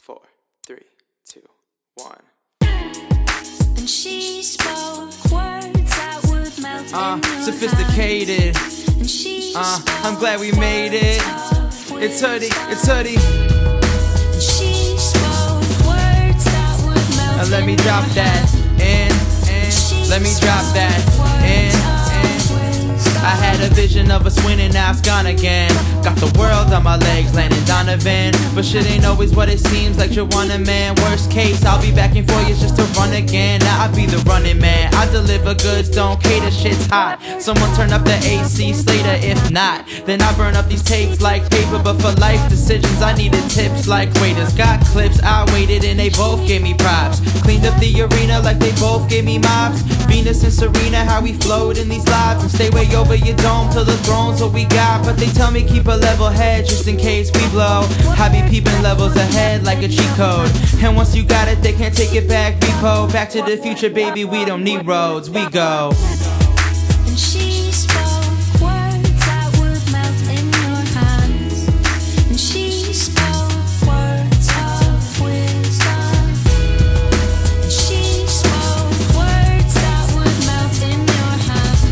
4, 3, 2, 1. And she spoke words that would melt in your Sophisticated. hands. And she I'm glad we made it. It's Hoodie, it's Hoodie. And she spoke words that would melt Now let me in drop your that in. Let me drop that in. I had a vision of us winning, now it's gone again. Got the world on my legs, landing Donovan. But shit ain't always what it seems, like you're one a man. Worst case, I'll be back in 4 years just to run again. Now I be the running man, I deliver goods, don't cater, shit's hot. Someone turn up the AC Slater, if not, then I burn up these tapes like paper. But for life decisions, I needed tips like waiters. Got clips, I waited and they both gave me props. Cleaned up the arena like they both gave me mops. Venus and Serena, how we flowed in these lives. And stay way over your dome till the throne's what we got. But they tell me keep a level head just in case we blow. I be peeping levels ahead like a cheat code. And once you got it, they can't take it back. Repo, back to the future, baby, we don't need roads, we go. And she spoke words that would melt in your hands. And she spoke words of wisdom. And she spoke words that would melt in your hands.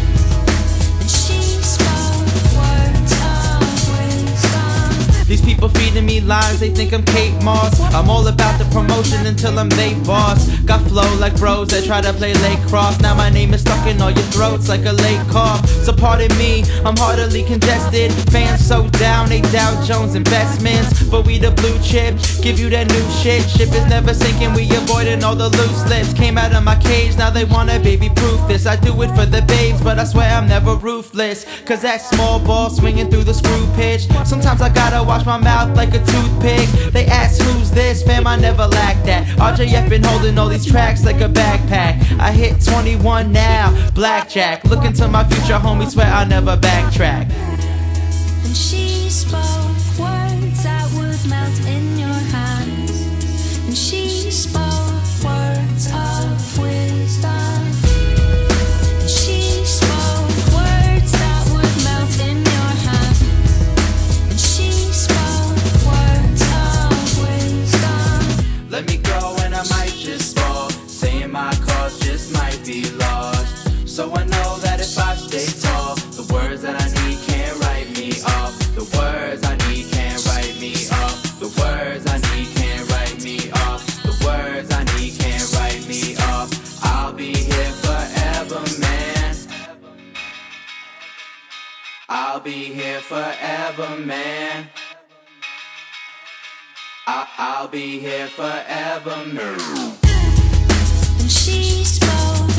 And she spoke words of wisdom. These people feeding me lies, they think I'm Kate Moss. I'm all about the promotion until I'm they boss. Got flow like bros that try to play lacrosse. Now my name is stuck in all your throats like a late cough. So pardon me, I'm heartily congested. Fans so down, they Dow Jones investments. But we the blue chip, give you that new shit. Ship is never sinking, we avoiding all the loose lips. Came out of my cage, now they wanna baby proof this. I do it for the babes, but I swear I'm never ruthless. Cause that small ball swinging through the screw pitch. Sometimes I gotta wash my mouth like a toothpick. They ask who's this, fam, I never lack that. RJF been holding all these tracks like a backpack. I hit 21 now, blackjack. Look into my future, homie, swear I never backtrack. And she spoke words that would melt in your hands. And she spoke words of wisdom. And she spoke words that would melt in your hands. And she spoke words of wisdom. Let me go and I might just fall. Saying my cause just might be lost. So I know that if I stay tall, the words that I need can't write me off. The words I need can't write me off. The words I need can't write me off. The words I need can't write me off. I'll be here forever, man. I'll be here forever, man. I'll be here forever, man. And she spoke